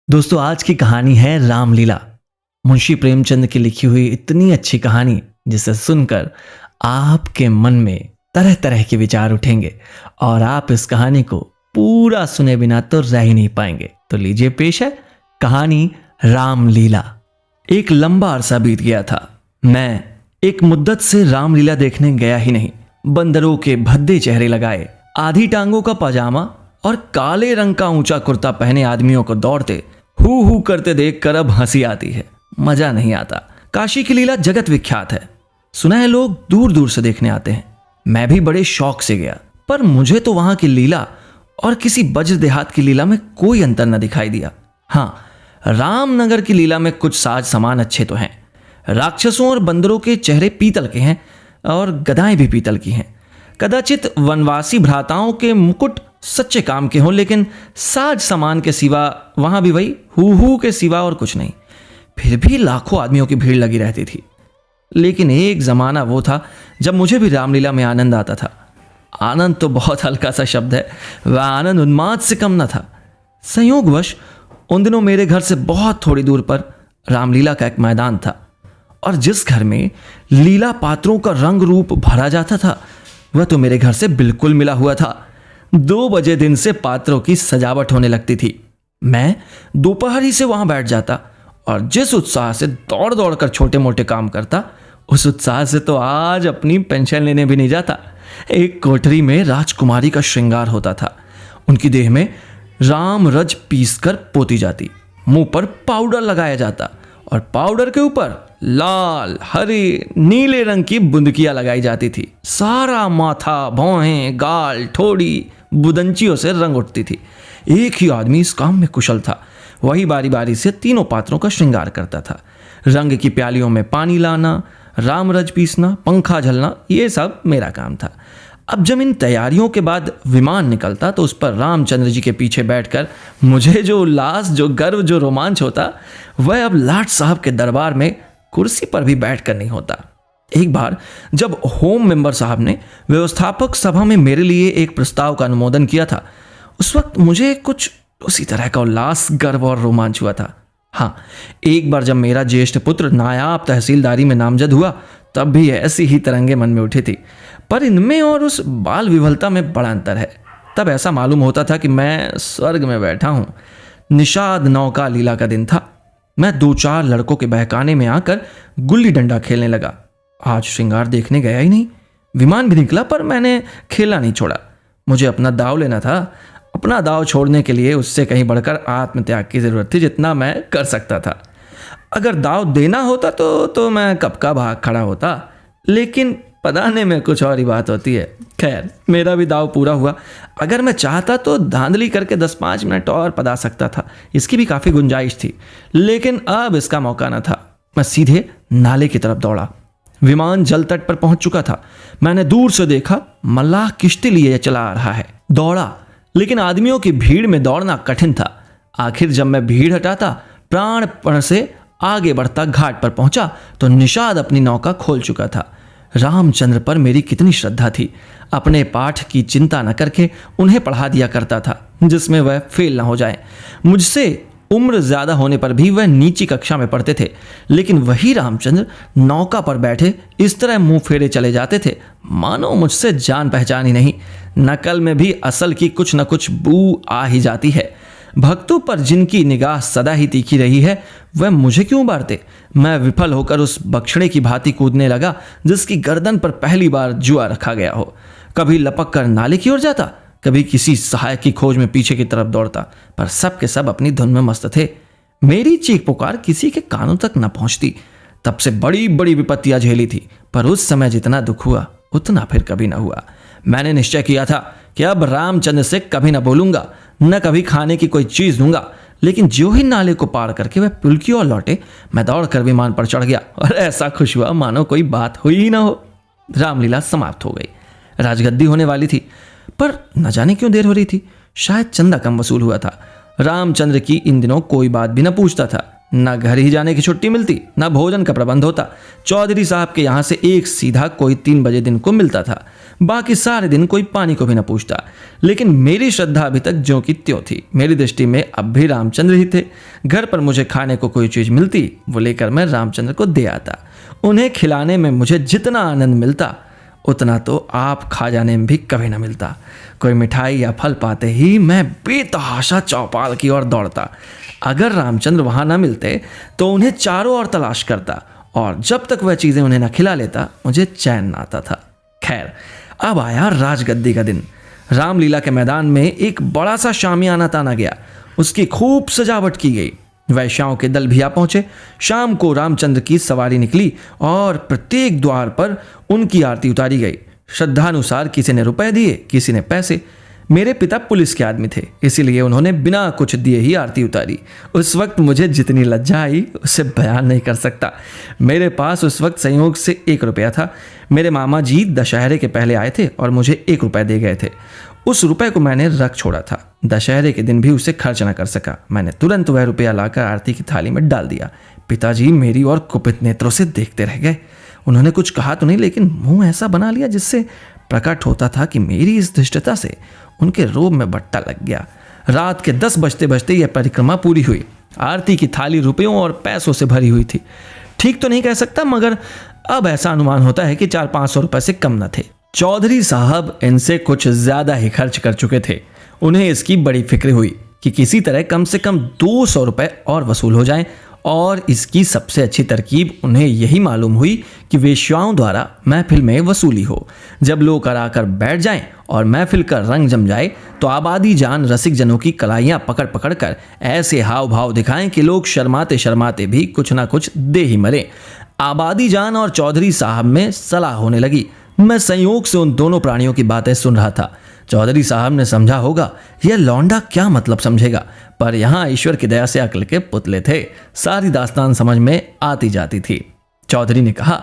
दोस्तों आज की कहानी है रामलीला। मुंशी प्रेमचंद की लिखी हुई इतनी अच्छी कहानी जिसे सुनकर आपके मन में तरह तरह के विचार उठेंगे और आप इस कहानी को पूरा सुने बिना तो रह ही नहीं पाएंगे। तो लीजिए पेश है कहानी रामलीला। एक लंबा अरसा बीत गया था। मैं एक मुद्दत से रामलीला देखने गया ही नहीं। बंदरों के भद्दे चेहरे लगाए, आधी टांगों का पजामा और काले रंग का ऊंचा कुर्ता पहने आदमियों को दौड़ते हु हु करते देखकर अब हंसी आती है, मजा नहीं आता। काशी की लीला जगत विख्यात है, सुना है लोग दूर दूर से देखने आते हैं। मैं भी बड़े शौक से गया, पर मुझे तो वहां की लीला और किसी बज्र देहात की लीला में कोई अंतर न दिखाई दिया। हाँ, रामनगर की लीला में कुछ साज सामान अच्छे तो हैं। राक्षसों और बंदरों के चेहरे पीतल के हैं और गदाएं भी पीतल की हैं। कदाचित वनवासी भ्राताओं के मुकुट सच्चे काम के हों, लेकिन साज सामान के सिवा वहां भी वही हु के सिवा और कुछ नहीं। फिर भी लाखों आदमियों की भीड़ लगी रहती थी। लेकिन एक जमाना वो था जब मुझे भी रामलीला में आनंद आता था। आनंद तो बहुत हल्का सा शब्द है, वह आनंद उन्माद से कम न था। संयोगवश उन दिनों मेरे घर से बहुत थोड़ी दूर पर रामलीला का एक मैदान था, और जिस घर में लीला पात्रों का रंग रूप भरा जाता था वह तो मेरे घर से बिल्कुल मिला हुआ था। 2 बजे दिन से पात्रों की सजावट होने लगती थी। मैं दोपहर ही से वहां बैठ जाता और जिस उत्साह से दौड़ दौड़ कर छोटे मोटे काम करता, उस उत्साह से तो आज अपनी पेंशन लेने भी नहीं जाता। एक कोठरी में राजकुमारी का श्रृंगार होता था। उनकी देह में राम रज पीस कर पोती जाती, मुंह पर पाउडर लगाया जाता और पाउडर के ऊपर लाल हरे नीले रंग की बुंदकियां लगाई जाती थी। सारा माथा, भौहें, गाल, ठोड़ी बुदंचियों से रंग उठती थी। एक ही आदमी इस काम में कुशल था। वही बारी बारी से तीनों पात्रों का श्रृंगार करता था। रंग की प्यालियों में पानी लाना, रामरज पीसना, पंखा झलना, ये सब मेरा काम था। अब जब इन तैयारियों के बाद विमान निकलता तो उस पर रामचंद्र जी के पीछे बैठकर मुझे जो उल्लास, जो गर्व, जो रोमांच होता, वह अब लाट साहब के दरबार में कुर्सी पर भी बैठकर नहीं होता। एक बार जब होम मेंबर साहब ने व्यवस्थापक सभा में मेरे लिए एक प्रस्ताव का अनुमोदन किया था, उस वक्त मुझे कुछ उसी तरह का उल्लास, गर्व और रोमांच हुआ था। हाँ, एक बार जब मेरा ज्येष्ठ पुत्र नायाब तहसीलदारी में नामजद हुआ, तब भी ऐसी ही तरंगे मन में उठी थी। पर इनमें और उस बाल विवलता में बड़ा अंतर है। तब ऐसा मालूम होता था कि मैं स्वर्ग में बैठा हूँ। निषाद नौका लीला का दिन था। मैं 2-4 लड़कों के बहकाने में आकर गुल्ली डंडा खेलने लगा। आज श्रृंगार देखने गया ही नहीं। विमान भी निकला, पर मैंने खेलना नहीं छोड़ा। मुझे अपना दाव लेना था। अपना दाव छोड़ने के लिए उससे कहीं बढ़कर आत्मत्याग की जरूरत थी, जितना मैं कर सकता था। अगर दाव देना होता तो मैं कब का भाग खड़ा होता, लेकिन पदाने में कुछ और ही बात होती है। खैर, मेरा भी दाव पूरा हुआ। अगर मैं चाहता तो धांधली करके 10-5 मिनट और पदा सकता था, इसकी भी काफ़ी गुंजाइश थी। लेकिन अब इसका मौका न था। मैं सीधे नाले की तरफ दौड़ा। विमान जल तट पर पहुंच चुका था। मैंने दूर से देखा, मल्लाह किश्ती लिए चला आ रहा है। दौड़ा, लेकिन आदमियों की भीड़ में दौड़ना कठिन था। आखिर जब मैं भीड़ हटाता, प्राणपण से आगे बढ़ता घाट पर पहुंचा तो निषाद अपनी नौका खोल चुका था। रामचंद्र पर मेरी कितनी श्रद्धा थी। अपने पाठ की चिंता न करके उन्हें पढ़ा दिया करता था, जिसमें वह फेल न हो जाए। मुझसे उम्र ज्यादा होने पर भी वह नीची कक्षा में पढ़ते थे, लेकिन वही रामचंद्र नौका पर बैठे इस तरह मुंह फेरे चले जाते थे मानो मुझसे जान पहचान ही नहीं। नकल में भी असल की कुछ न कुछ बू आ ही जाती है। भक्तों पर जिनकी निगाह सदा ही तीखी रही है, वह मुझे क्यों बारते। मैं विफल होकर उस बछड़े की भांति कूदने लगा जिसकी गर्दन पर पहली बार जुआ रखा गया हो। कभी लपक कर नाले की ओर जाता, कभी किसी सहायक की खोज में पीछे की तरफ दौड़ता, पर सब के सब अपनी धुन में मस्त थे। मेरी चीख पुकार किसी के कानों तक न पहुंचती। तब से बड़ी बड़ी विपत्तियां झेली थी, पर उस समय जितना दुख हुआ उतना फिर कभी न हुआ। मैंने निश्चय किया था कि अब रामचंद्र से कभी न बोलूंगा, न कभी खाने की कोई चीज दूंगा। लेकिन जो ही नाले को पार करके वह पुल की ओर लौटे, मैं दौड़कर विमान पर चढ़ गया और ऐसा खुश हुआ मानो कोई बात हुई ही ना हो। रामलीला समाप्त हो गई। राजगद्दी होने वाली थी, पर न जाने क्यों देर हो रही थी। शायद चंदा कम वसूल हुआ था। रामचंद्र की इन दिनों कोई बात भी न पूछता था, न घर ही जाने की छुट्टी मिलती, न भोजन का प्रबंध होता। चौधरी साहब के यहाँ से एक सीधा कोई 3 बजे दिन को मिलता था, बाकी सारे दिन कोई पानी को भी न पूछता। लेकिन मेरी श्रद्धा अभी तक ज्यों की त्यों थी। मेरी दृष्टि में अब भी रामचंद्र ही थे। घर पर मुझे खाने को कोई चीज़ मिलती, वो लेकर मैं रामचंद्र को दे आता। उन्हें खिलाने में मुझे जितना आनंद मिलता उतना तो आप खा जाने में भी कभी न मिलता। कोई मिठाई या फल पाते ही मैं बेतहाशा चौपाल की ओर दौड़ता। अगर रामचंद्र वहाँ न मिलते तो उन्हें चारों ओर तलाश करता, और जब तक वह चीज़ें उन्हें न खिला लेता मुझे चैन न आता था। खैर, अब आया राजगद्दी का दिन। रामलीला के मैदान में एक बड़ा सा शामियाना ताना गया, उसकी खूब सजावट की गई। वैश्याओं के दल भी आ पहुंचे। शाम को रामचंद्र की सवारी निकली और प्रत्येक द्वार पर उनकी आरती उतारी गई। श्रद्धानुसार किसी ने रुपए दिए, किसी ने पैसे। मेरे पिता पुलिस के आदमी थे, इसीलिए उन्होंने बिना कुछ दिए ही आरती उतारी। उस वक्त मुझे जितनी लज्जा आई उसे बयान नहीं कर सकता। मेरे पास उस वक्त संयोग से 1 रुपया था। मेरे मामा जी दशहरे के पहले आए थे और मुझे 1 रुपया दे गए थे। उस रुपए को मैंने रख छोड़ा था। दशहरे के दिन भी उसे खर्च न कर सका। मैंने तुरंत वह रुपया लाकर आरती की थाली में डाल दिया। पिताजी मेरी ओर कुपित नेत्रों से देखते रह गए। उन्होंने कुछ कहा तो नहीं, लेकिन मुंह ऐसा बना लिया जिससे प्रकट होता था कि मेरी इस धृष्टता से उनके रोब में बट्टा लग गया। रात के 10 बजते बजते यह परिक्रमा पूरी हुई। आरती की थाली रुपयों और पैसों से भरी हुई थी। ठीक तो नहीं कह सकता, मगर अब ऐसा अनुमान होता है कि 400-500 रुपए से कम न थे। चौधरी साहब इनसे कुछ ज्यादा ही खर्च कर चुके थे। उन्हें इसकी बड़ी फिक्र हुई कि किसी तरह कम से कम 200 रुपए और वसूल हो जाएं, और इसकी सबसे अच्छी तरकीब उन्हें यही मालूम हुई कि वेश्याओं द्वारा महफिल में वसूली हो। जब लोग आकर बैठ जाएं और महफिल का रंग जम जाए तो आबादी जान रसिक जनों की कलाइयाँ पकड़ पकड़ कर ऐसे हाव भाव दिखाएं कि लोग शर्माते शर्माते भी कुछ ना कुछ दे ही मरे। आबादी जान और चौधरी साहब में सलाह होने लगी। मैं संयोग से उन दोनों प्राणियों की बातें सुन रहा था। चौधरी साहब ने समझा होगा यह लौंडा क्या मतलब समझेगा, पर यहाँ ईश्वर की दया से अक्ल के पुतले थे। सारी दास्तान समझ में आती जाती थी। चौधरी ने कहा,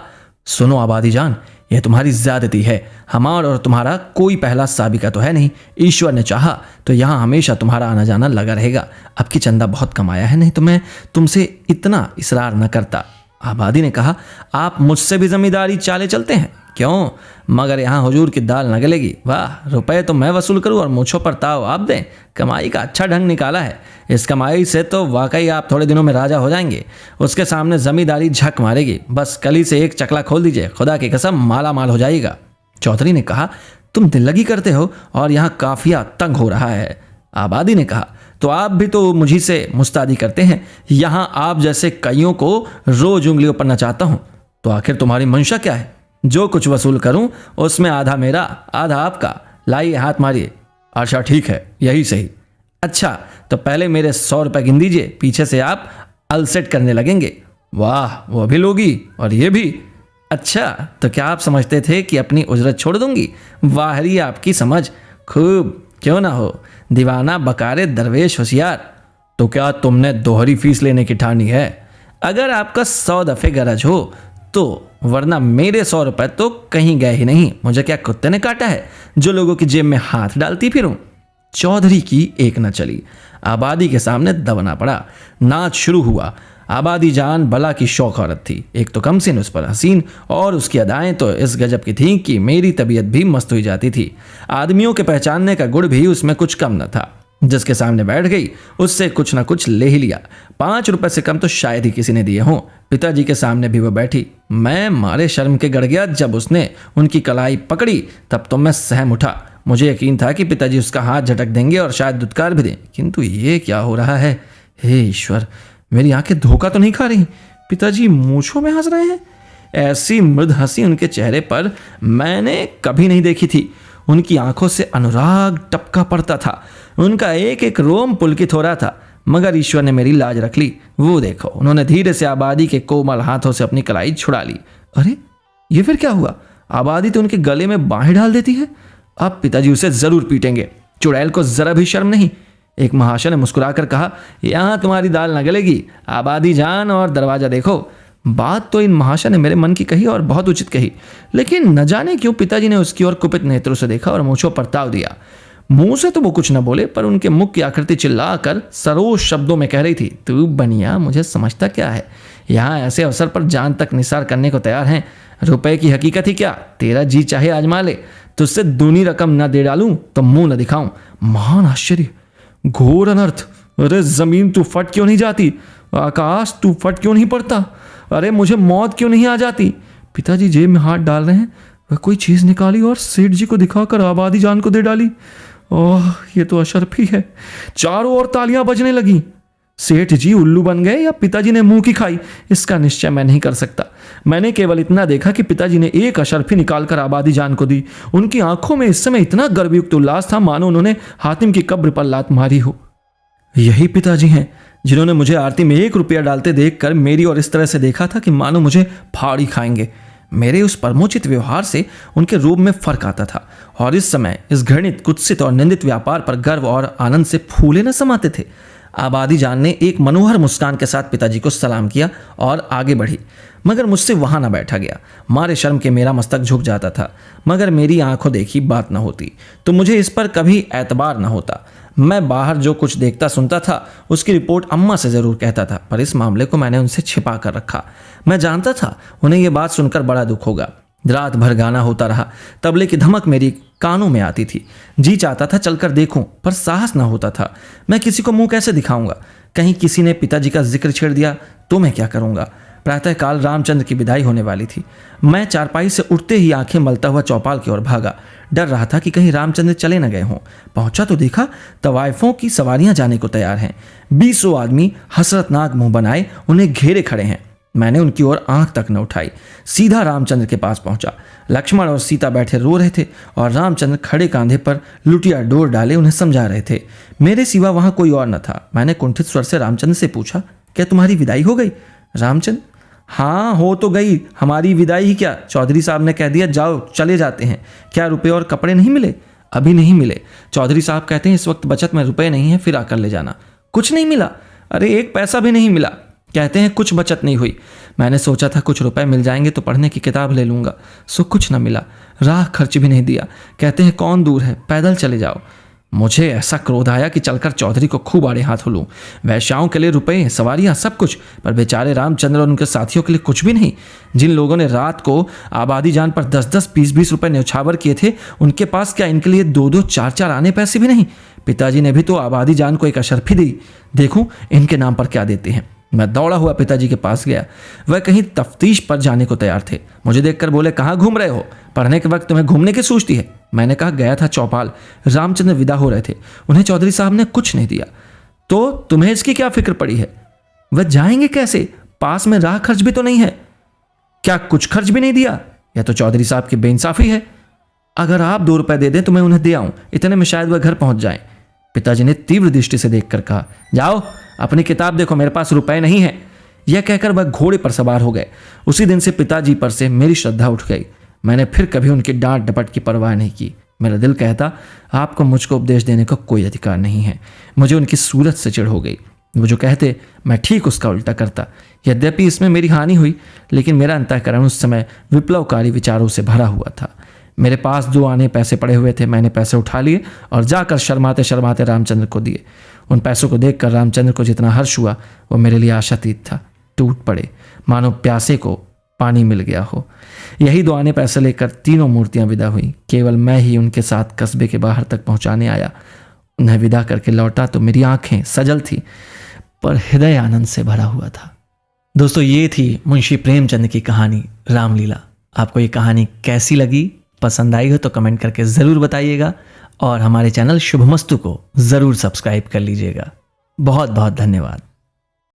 सुनो आबादी जान, यह तुम्हारी ज्यादती है। हमारा और तुम्हारा कोई पहला साबिका तो है नहीं। ईश्वर ने चाहा तो यहाँ हमेशा तुम्हारा आना जाना लगा रहेगा। अब की चंदा बहुत कमाया है, नहीं तो मैं तुमसे इतना इसरार न करता। आबादी ने कहा, आप मुझसे भी जमींदारी चाले चलते हैं क्यों? मगर यहाँ हुजूर की दाल न गलेगी। वाह, रुपए तो मैं वसूल करूँ और मुझों पर ताव आप दें। कमाई का अच्छा ढंग निकाला है। इस कमाई से तो वाकई आप थोड़े दिनों में राजा हो जाएंगे। उसके सामने जमींदारी झक मारेगी। बस कली से एक चकला खोल दीजिए, खुदा की कसम माला माल हो जाएगा। चौधरी ने कहा, तुम दिल लगी करते हो और यहाँ काफिया तंग हो रहा है। आबादी ने कहा, तो आप भी तो मुझी से मुस्तादी करते हैं। यहाँ आप जैसे कईयों को रोज उंगलियों पर नचाता हूँ। तो आखिर तुम्हारी मंशा क्या है? जो कुछ वसूल करूं उसमें आधा मेरा आधा आपका। लाइए हाथ मारिए। अच्छा ठीक है, यही सही। अच्छा तो पहले मेरे 100 रुपए गिन दीजिए, पीछे से आप अलसेट करने लगेंगे। वाह, वो भी लोगी और ये भी। अच्छा तो क्या आप समझते थे कि अपनी उजरत छोड़ दूंगी? वाहरी आपकी समझ। खूब, क्यों ना हो। दीवाना बकारे दरवेश होशियार। तो क्या तुमने दोहरी फीस लेने की ठानी है? अगर आपका 100 दफे गरज हो तो, वरना मेरे 100 रुपए तो कहीं गए ही नहीं। मुझे क्या कुत्ते ने काटा है जो लोगों की जेब में हाथ डालती फिरूं? चौधरी की एक न चली। आबादी के सामने दबना पड़ा। नाच शुरू हुआ। आबादी जान बला की शौक औरत थी। एक तो कमसिन, उस पर हसीन, और उसकी अदाएं तो इस गजब की थीं कि मेरी तबीयत भी मस्त हुई जाती थी। आदमियों के पहचानने का गुण भी उसमें कुछ कम न था। जिसके सामने बैठ गई उससे कुछ ना कुछ ले ही लिया। 5 रुपए से कम तो शायद ही किसी ने दिए हों। पिताजी के सामने भी वह बैठी। मैं मारे शर्म के गड़ गया। जब उसने उनकी कलाई पकड़ी तब तो मैं सहम उठा। मुझे यकीन था कि पिताजी उसका हाथ झटक देंगे और शायद दुत्कार भी दें, किंतु ये क्या हो रहा है? हे ईश्वर, मेरी आंखें धोखा तो नहीं खा रही? पिताजी मूंछों में हंस रहे हैं। ऐसी मृद हंसी उनके चेहरे पर मैंने कभी नहीं देखी थी। उनकी आंखों से अनुराग टपका पड़ता था। उनका एक एक रोम पुलकित हो रहा था। मगर ईश्वर ने मेरी लाज रख ली। वो देखो, उन्होंने धीरे से आबादी के कोमल हाथों से अपनी कलाई छुड़ा ली। अरे ये फिर क्या हुआ? आबादी तो उनके गले में बाहें डाल देती है। अब पिताजी उसे जरूर पीटेंगे। चुड़ैल को जरा भी शर्म नहीं। एक महाशय ने मुस्कुराकर कहा, यहाँ तुम्हारी दाल न गलेगी। आबादी जान और दरवाजा देखो। बात तो इन महाशय ने मेरे मन की कही और बहुत उचित कही, लेकिन न जाने क्यों पिताजी ने उसकी ओर कुपित नेत्रों से देखा और मूंछों पर ताव दिया। मुंह से तो वो कुछ न बोले, पर उनके मुख की आकृति चिल्लाकर सरोज शब्दों में कह रही थी, तू बनिया मुझे समझता क्या है, यहाँ ऐसे अवसर पर जान तक निसार करने को तैयार हैं। रुपए की हकीकत ही क्या, तेरा जी चाहे आजमा ले, तुझसे दूनी रकम न दे डालूं तो मुंह न दिखाऊं। महान आश्चर्य, घोर अनर्थ। अरे जमीन तू फट क्यों नहीं जाती, आकाश तू फट क्यों नहीं पड़ता, अरे मुझे मौत क्यों नहीं आ जाती। पिताजी जेब में हाथ डाल रहे हैं, वह कोई चीज निकाली और सेठ जी को दिखाकर आबादी जान को दे डाली। ओह ये तो अशर्फी है। चारों ओर तालियां बजने लगी। सेठ जी उल्लू बन गए या पिताजी ने मुंह की खाई, इसका निश्चय मैं नहीं कर सकता। मैंने केवल इतना देखा कि पिताजी ने एक अशर्फी निकालकर आबादी जान को दी। उनकी आंखों में इस समय इतना गर्वयुक्त उल्लास था मानो उन्होंने हातिम की कब्र पर लात मारी हो। यही पिताजी हैं जिन्होंने मुझे आरती में 1 रुपया डालते देखकर मेरी और इस तरह से देखा था कि मानो मुझे फाड़ी खाएंगे। मेरे उस परमोचित व्यवहार से उनके रूप में फर्क आता था, और इस समय इस घृणित, कुत्सित और निंदित व्यापार पर गर्व और आनंद से फूले न समाते थे। आबादी जान ने एक मनोहर मुस्कान के साथ पिताजी को सलाम किया और आगे बढ़ी, मगर मुझसे वहां न बैठा गया। मारे शर्म के मेरा मस्तक झुक जाता था, मगर मेरी आंखों देखी बात न होती तो मुझे इस पर कभी एतबार न होता। मैं बाहर जो कुछ देखता सुनता था उसकी रिपोर्ट अम्मा से जरूर कहता था, पर इस मामले को मैंने उनसे छिपा कर रखा। मैं जानता था उन्हें यह बात सुनकर बड़ा दुख होगा। रात भर गाना होता रहा। तबले की धमक मेरी कानों में आती थी। जी चाहता था चलकर देखूं, पर साहस ना होता था। मैं किसी को मुंह कैसे दिखाऊंगा, कहीं किसी ने पिताजी का जिक्र छेड़ दिया तो मैं क्या करूंगा। प्रातःकाल रामचंद्र की विदाई होने वाली थी। मैं चारपाई से उठते ही आंखें मलता हुआ चौपाल की ओर भागा। डर रहा था कि कहीं रामचंद्र चले न गए हों। पहुंचा तो देखा तवाइफों की सवारियां जाने को तैयार हैं। 20 आदमी हसरतनाक मुंह बनाए उन्हें घेरे खड़े हैं। मैंने उनकी ओर आंख तक न उठाई, सीधा रामचंद्र के पास पहुंचा। लक्ष्मण और सीता बैठे रो रहे थे और रामचंद्र खड़े कांधे पर लुटिया डोर डाले उन्हें समझा रहे थे। मेरे सिवा वहां कोई और न था। मैंने कुंठित स्वर से रामचंद्र से पूछा, क्या तुम्हारी विदाई हो गई? रामचंद्र, हाँ हो तो गई, हमारी विदाई ही क्या, चौधरी साहब ने कह दिया जाओ चले जाते हैं। क्या रुपए और कपड़े नहीं मिले? अभी नहीं मिले। चौधरी साहब कहते हैं इस वक्त बचत में रुपए नहीं है, फिर आकर ले जाना। कुछ नहीं मिला? अरे 1 पैसा भी नहीं मिला। कहते हैं कुछ बचत नहीं हुई। मैंने सोचा था कुछ रुपए मिल जाएंगे तो पढ़ने की किताब ले लूंगा, सो कुछ न मिला। राह खर्च भी नहीं दिया। कहते हैं कौन दूर है, पैदल चले जाओ। मुझे ऐसा क्रोध आया कि चलकर चौधरी को खूब आड़े हाथ लूं। वैश्याओं के लिए रुपए, सवारियां, सब कुछ, पर बेचारे रामचंद्र और उनके साथियों के लिए कुछ भी नहीं। जिन लोगों ने रात को आबादी जान पर 10-10, 20-20 रुपए न्यौछावर किए थे, उनके पास क्या इनके लिए 2-2, 4-4 आने पैसे भी नहीं? पिताजी ने भी तो आबादी जान को एक अशर्फी दी। देखूं इनके नाम पर क्या देते हैं। मैं दौड़ा हुआ पिताजी के पास गया। वह कहीं तफ्तीश पर जाने को तैयार थे। मुझे देखकर बोले, कहाँ घूम रहे हो? पढ़ने के वक्त तुम्हें घूमने की सूझती है? मैंने कहा, गया था चौपाल। रामचंद्र विदा हो रहे थे, उन्हें चौधरी साहब ने कुछ नहीं दिया। तो तुम्हें इसकी क्या फिक्र पड़ी है? वह जाएंगे कैसे? पास में राह खर्च भी तो नहीं है। क्या कुछ खर्च भी नहीं दिया? या तो चौधरी साहब की बेइंसाफी है। अगर आप 2 रुपए दे दें तो मैं उन्हें दे आऊं, इतने में शायद वह घर पहुंच जाए। पिताजी ने तीव्र दृष्टि से देखकर कहा, जाओ अपनी किताब देखो, मेरे पास रुपए नहीं है। यह कहकर वह घोड़े पर सवार हो गए। उसी दिन से पिताजी पर से मेरी श्रद्धा उठ गई। मैंने फिर कभी उनकी डांट डपट की परवाह नहीं की। मेरा दिल कहता, आपको मुझको उपदेश देने का कोई अधिकार नहीं है। मुझे उनकी सूरत से चिढ़ हो गई। वो जो कहते मैं ठीक उसका उल्टा करता। यद्यपि इसमें मेरी हानि हुई, लेकिन मेरा अंतःकरण उस समय विप्लवकारी विचारों से भरा हुआ था। मेरे पास 2 आने पैसे पड़े हुए थे। मैंने पैसे उठा लिए और जाकर शर्माते शर्माते रामचंद्र को दिए। उन पैसों को देखकर रामचंद्र को जितना हर्ष हुआ वो मेरे लिए आशातीत था। टूट पड़े मानो प्यासे को पानी मिल गया हो। यही 2 आने पैसे लेकर तीनों मूर्तियां विदा हुई। केवल मैं ही उनके साथ कस्बे के बाहर तक पहुंचाने आया। उन्हें विदा करके लौटा तो मेरी आंखें सजल थी, पर हृदय आनंद से भरा हुआ था। दोस्तों, ये थी मुंशी प्रेमचंद की कहानी रामलीला। आपको ये कहानी कैसी लगी? पसंद आई हो तो कमेंट करके ज़रूर बताइएगा और हमारे चैनल शुभमस्तु को ज़रूर सब्सक्राइब कर लीजिएगा। बहुत बहुत धन्यवाद।